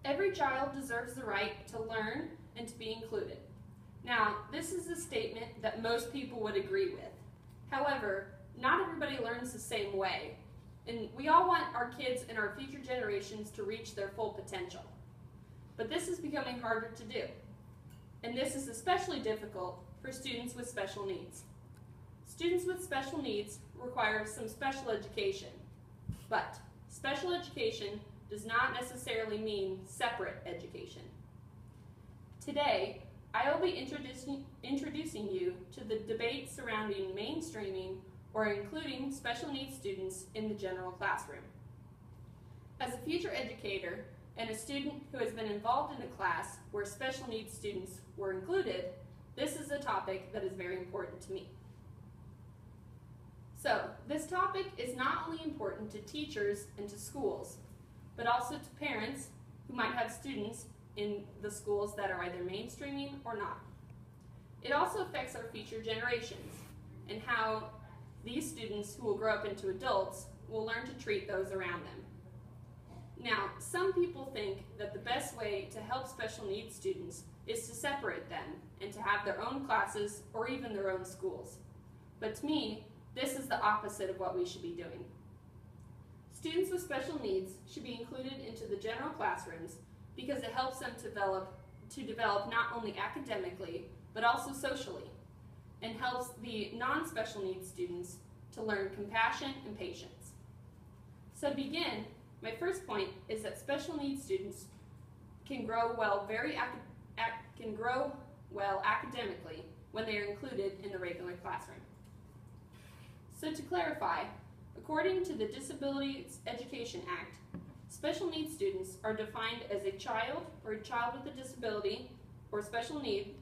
Every child deserves the right to learn and to be included. Now, this is a statement that most people would agree with. However, not everybody learns the same way, and we all want our kids and our future generations to reach their full potential. But this is becoming harder to do, and this is especially difficult for students with special needs. Students with special needs require some special education, but special education does not necessarily mean separate education. Today, I will be introducing you to the debate surrounding mainstreaming or including special needs students in the general classroom. As a future educator and a student who has been involved in a class where special needs students were included, this is a topic that is very important to me. So, this topic is not only important to teachers and to schools, but also to parents who might have students in the schools that are either mainstreaming or not. It also affects our future generations and how these students who will grow up into adults will learn to treat those around them. Now, some people think that the best way to help special needs students is to separate them and to have their own classes or even their own schools. But to me, this is the opposite of what we should be doing. Students with special needs should be included into the general classrooms because it helps them to develop not only academically, but also socially, and helps the non-special needs students to learn compassion and patience. So to begin, my first point is that special needs students can grow well academically when they are included in the regular classroom. So to clarify, according to the Disabilities Education Act, special needs students are defined as a child or a child with a disability or special need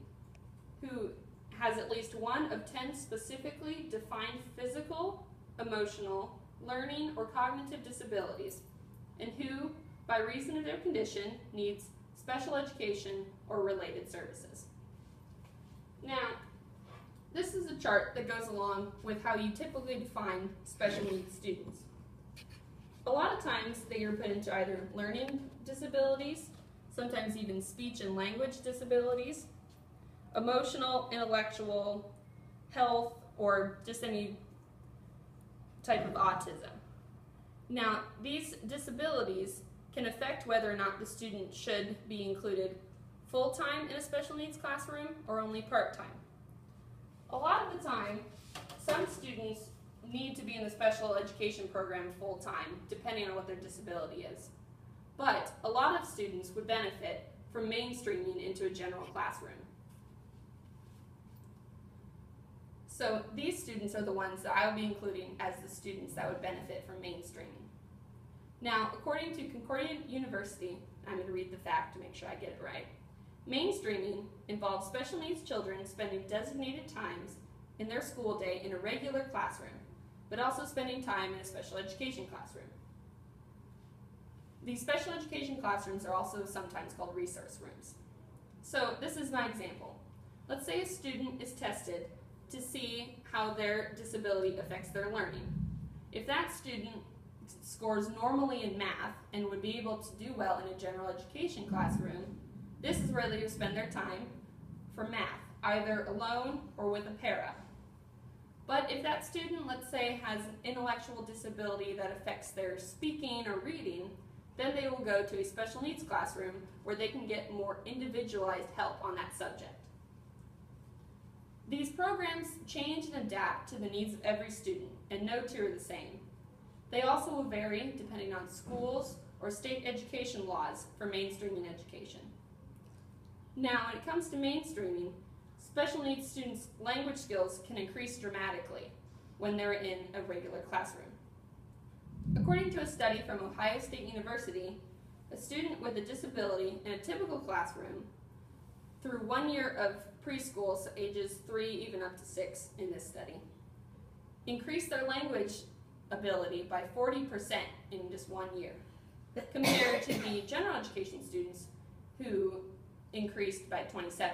who has at least one of 10 specifically defined physical, emotional, learning, or cognitive disabilities, and who, by reason of their condition, needs special education or related services. Now, this is a chart that goes along with how you typically define special needs students. A lot of times they are put into either learning disabilities, sometimes even speech and language disabilities, emotional, intellectual, health, or just any type of autism. Now, these disabilities can affect whether or not the student should be included full-time in a special needs classroom or only part-time. A lot of the time, some students need to be in the special education program full-time, depending on what their disability is. But a lot of students would benefit from mainstreaming into a general classroom. So these students are the ones that I will be including as the students that would benefit from mainstreaming. Now, according to Concordia University, I'm going to read the fact to make sure I get it right. Mainstreaming involves special needs children spending designated times in their school day in a regular classroom, but also spending time in a special education classroom. These special education classrooms are also sometimes called resource rooms. So this is my example. Let's say a student is tested to see how their disability affects their learning. If that student scores normally in math and would be able to do well in a general education classroom, this is where they would spend their time for math, either alone or with a para. But if that student, let's say, has an intellectual disability that affects their speaking or reading, then they will go to a special needs classroom where they can get more individualized help on that subject. These programs change and adapt to the needs of every student, and no two are the same. They also will vary depending on schools or state education laws for mainstreaming education. Now, when it comes to mainstreaming, special needs students' language skills can increase dramatically when they're in a regular classroom. According to a study from Ohio State University, a student with a disability in a typical classroom through 1 year of preschool, so ages 3 even up to 6 in this study, increased their language ability by 40% in just 1 year, compared to the general education students who increased by 27%.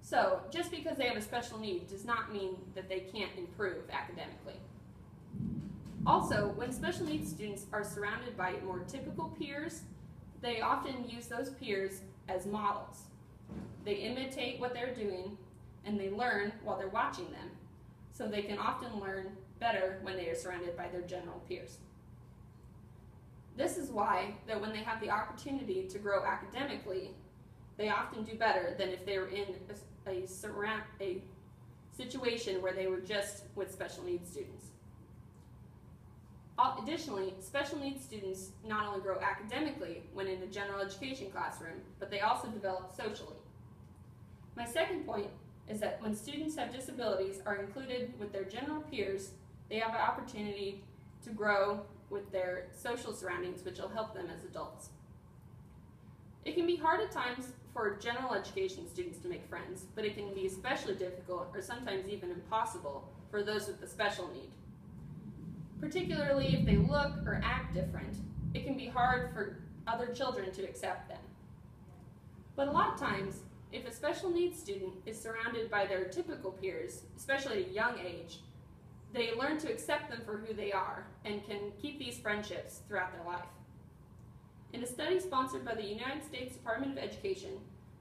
So just because they have a special need does not mean that they can't improve academically. Also, when special needs students are surrounded by more typical peers, they often use those peers as models. They imitate what they're doing, and they learn while they're watching them, so they can often learn better when they are surrounded by their general peers. This is why that when they have the opportunity to grow academically, they often do better than if they were in a situation where they were just with special needs students. Additionally, special needs students not only grow academically when in a general education classroom, but they also develop socially. My second point is that when students have disabilities are included with their general peers, they have an opportunity to grow with their social surroundings, which will help them as adults. It can be hard at times for general education students to make friends, but it can be especially difficult or sometimes even impossible for those with a special need. Particularly if they look or act different, it can be hard for other children to accept them. But a lot of times, if a special needs student is surrounded by their typical peers, especially at a young age, they learn to accept them for who they are and can keep these friendships throughout their life. In a study sponsored by the United States Department of Education,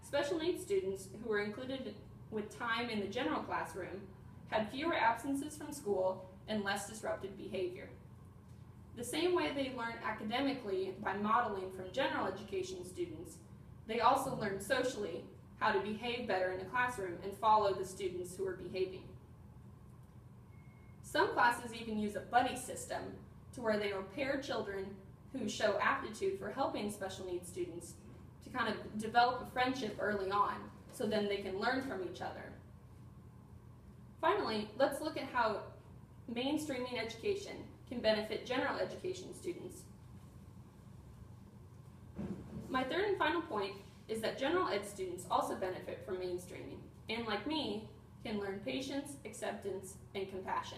special needs students who were included with time in the general classroom had fewer absences from school and less disruptive behavior. The same way they learn academically by modeling from general education students, they also learn socially how to behave better in a classroom and follow the students who are behaving. Some classes even use a buddy system to where they will pair children who show aptitude for helping special needs students to kind of develop a friendship early on so then they can learn from each other. Finally, let's look at how mainstreaming education can benefit general education students. My third and final point is that general ed students also benefit from mainstreaming, and like me, can learn patience, acceptance, and compassion.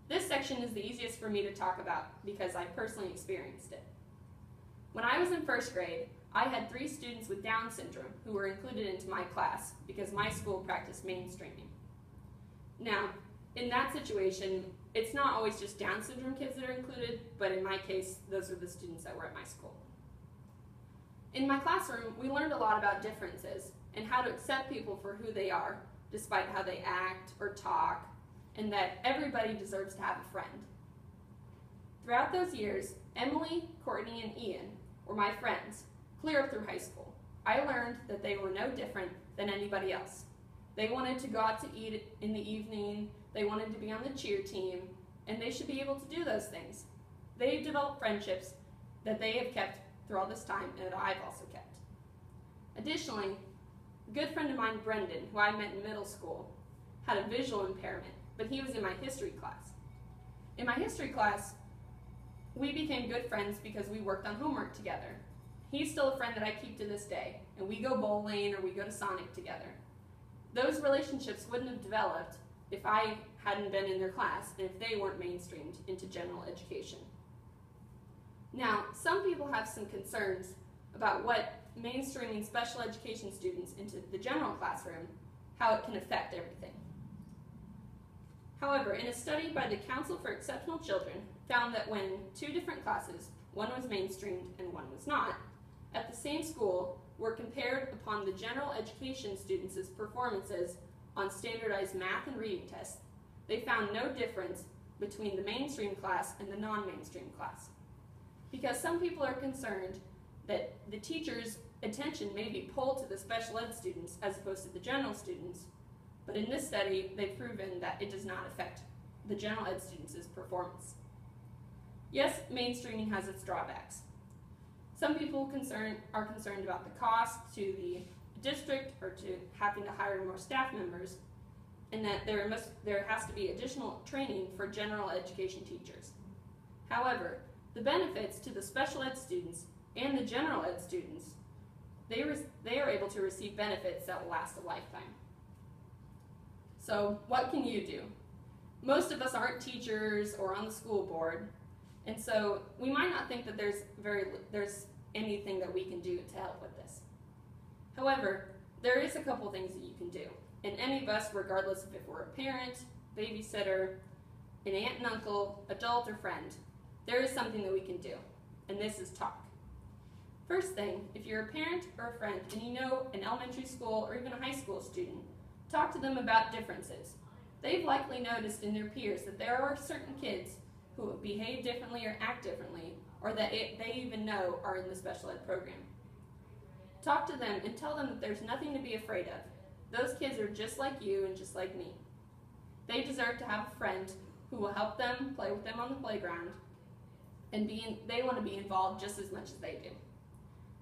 This section is the easiest for me to talk about because I personally experienced it. When I was in first grade, I had 3 students with Down syndrome who were included into my class because my school practiced mainstreaming. Now, in that situation, it's not always just Down syndrome kids that are included, but in my case, those are the students that were at my school. In my classroom, we learned a lot about differences and how to accept people for who they are, despite how they act or talk, and that everybody deserves to have a friend. Throughout those years, Emily, Courtney, and Ian were my friends, clear up through high school. I learned that they were no different than anybody else. They wanted to go out to eat in the evening, they wanted to be on the cheer team, and they should be able to do those things. They've developed friendships that they have kept through all this time and that I've also kept. Additionally, a good friend of mine, Brendan, who I met in middle school, had a visual impairment, but he was in my history class. In my history class, we became good friends because we worked on homework together. He's still a friend that I keep to this day, and we go bowling or we go to Sonic together. Those relationships wouldn't have developed if I hadn't been in their class and if they weren't mainstreamed into general education. Now, some people have some concerns about what mainstreaming special education students into the general classroom, how it can affect everything. However, in a study by the Council for Exceptional Children, found that when 2 different classes, one was mainstreamed and one was not, at the same school were compared upon the general education students' performances on standardized math and reading tests, they found no difference between the mainstream class and the non-mainstream class. Because some people are concerned that the teacher's attention may be pulled to the special ed students as opposed to the general students, but in this study, they've proven that it does not affect the general ed students' performance. Yes, mainstreaming has its drawbacks. Some people are concerned about the cost to the district or to having to hire more staff members, and that there has to be additional training for general education teachers. However, the benefits to the special ed students and the general ed students, they are able to receive benefits that will last a lifetime. So what can you do? Most of us aren't teachers or on the school board, and so we might not think that there's anything that we can do to help with this. However, there is a couple things that you can do. And any of us, regardless of if we're a parent, babysitter, an aunt and uncle, adult, or friend, there is something that we can do, and this is talk. First thing, if you're a parent or a friend and you know an elementary school or even a high school student, talk to them about differences. They've likely noticed in their peers that there are certain kids who behave differently or act differently, or that they even know are in the special ed program. Talk to them and tell them that there's nothing to be afraid of. Those kids are just like you and just like me. They deserve to have a friend who will help them, play with them on the playground, and they want to be involved just as much as they do.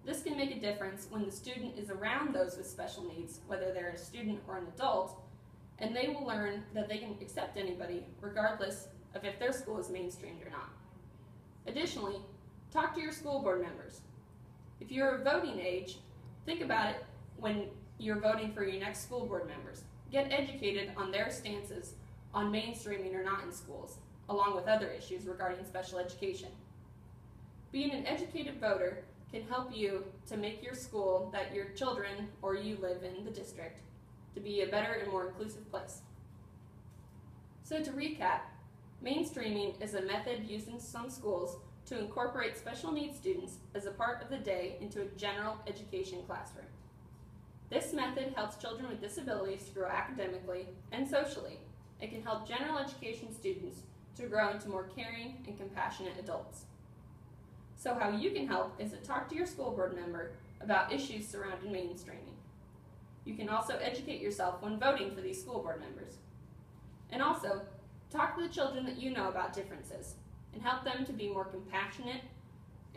This can make a difference when the student is around those with special needs, whether they're a student or an adult, and they will learn that they can accept anybody regardless of if their school is mainstreamed or not. Additionally, talk to your school board members. If you're of voting age, think about it when you're voting for your next school board members. Get educated on their stances on mainstreaming or not in schools, along with other issues regarding special education. Being an educated voter can help you to make your school that your children or you live in the district to be a better and more inclusive place. So to recap, mainstreaming is a method used in some schools to incorporate special needs students as a part of the day into a general education classroom. This method helps children with disabilities to grow academically and socially. It can help general education students to grow into more caring and compassionate adults. So how you can help is to talk to your school board member about issues surrounding mainstreaming. You can also educate yourself when voting for these school board members. And also, talk to the children that you know about differences and help them to be more compassionate,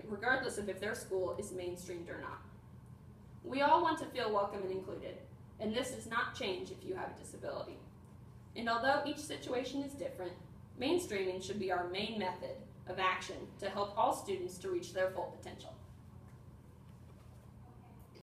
regardless of if their school is mainstreamed or not. We all want to feel welcome and included, and this does not change if you have a disability. And although each situation is different, mainstreaming should be our main method of action to help all students to reach their full potential.